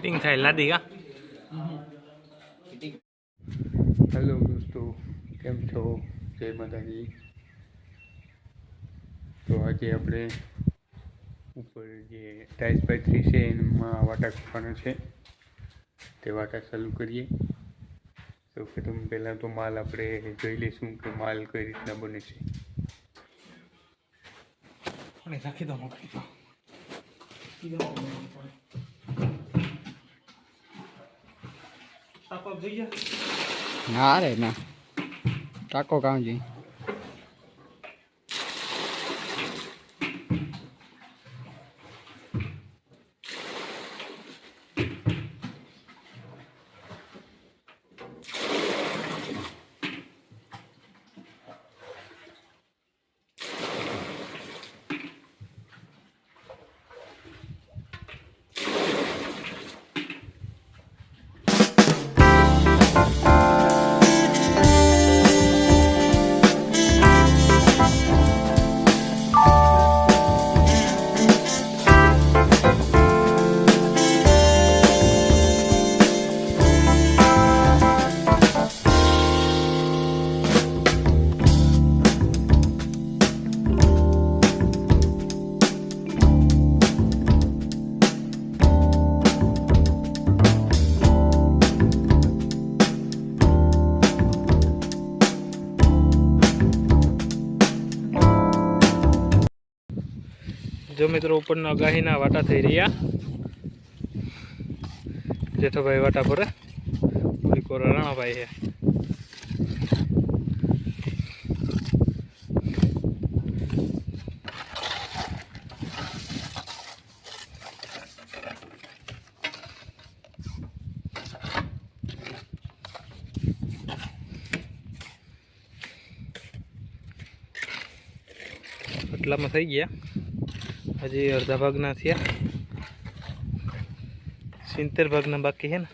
Fitting થાય લાદી કા હેલો દોસ્તો, કેમ છો? જય માતાજી। તો આજે આપણે ઉપર જે ટાઇલ્સ પાથરી છે એમાં વાટા કરવાના છે, તે વાટા ચાલુ કરીએ। સૌ પ્રથમ પહેલાં તો માલ આપણે જોઈ લઈશું કે માલ કઈ રીતના બને છે। રાખી દો ના રે ના ટાકો કામ જોઈએ। जो मित्रों ऊपर आगाहीना वाटा थई रह्या। जेठोभाई वाटा पर राणाभाई है। आटला में थई गया। हजी अर्धा भागना थया, 70 भागना बाकी है ना।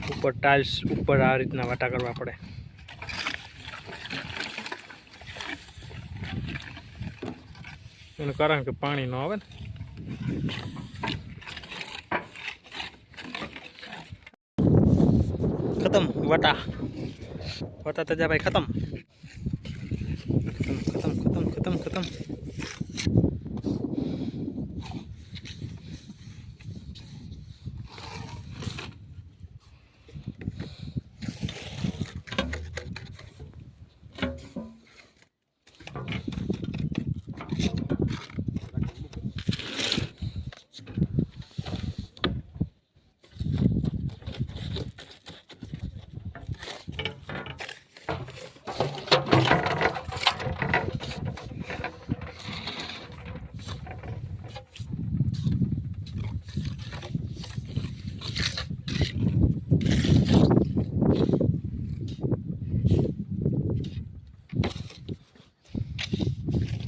ऊपर टाइल्स ऊपर आ रीतना वाटा करवा पड़े। एनु कारण के पानी न आवे। खत्म वाटा वाटा तजा भाई खत्म खत्म खत्म खत्म खत्म।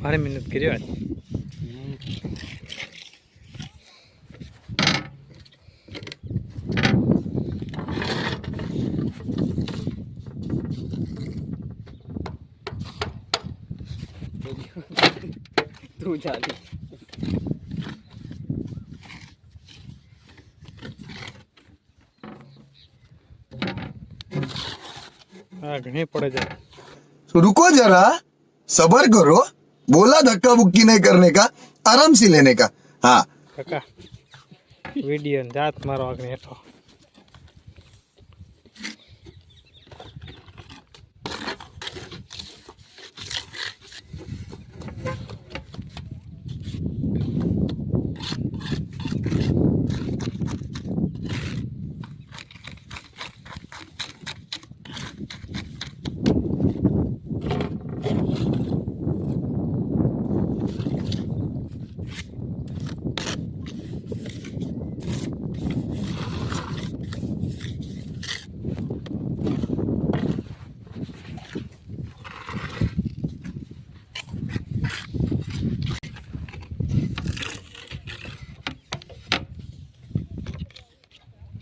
भारी मेहनत करी आज। तू जाली घनी पड़े जाए। तो रुको जरा, सबर करो। बोला धक्का बुक्की नहीं करने का, आराम से लेने का। हाँ काका वीडियो जात मारो आगे हेठो।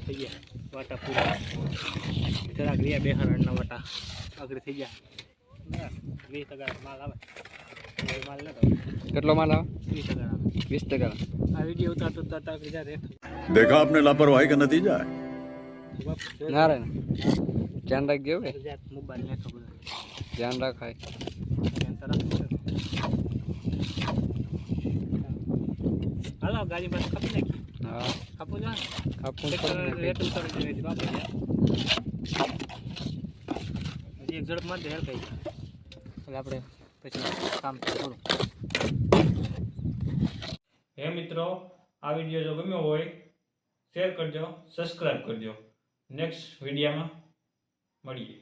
થઈ ગયા। વાટા પૂરા જરાક રહ્યા 2 હરણના વાટા આગળ થઈ ગયા 20% માલ આવે માલ ન કેટલો માલ આવે 20% 20%. આ વિડીયો ઉતારતો ઉતારતા આગળ જા રેત देखा आपने लापरवाही का नतीजा है ના રે ધ્યાન રાખજો કે જાત મોબાઈલ ને ખબર ધ્યાન રાખાય. હાલો ગાડી બસ કાપી નાખી હા કાપો જા કાપવું રેત ઉતારી દેવી બાપા હજી એક ઝડપ માર દે હેલ કઈ એટલે આપણે પછી કામ થોડું. હે મિત્રો, આ વિડીયો જો ગમ્યો હોય શેર કરજો, સબસ્ક્રાઇબ કરજો. નેક્સ્ટ વિડીયોમાં મળીએ.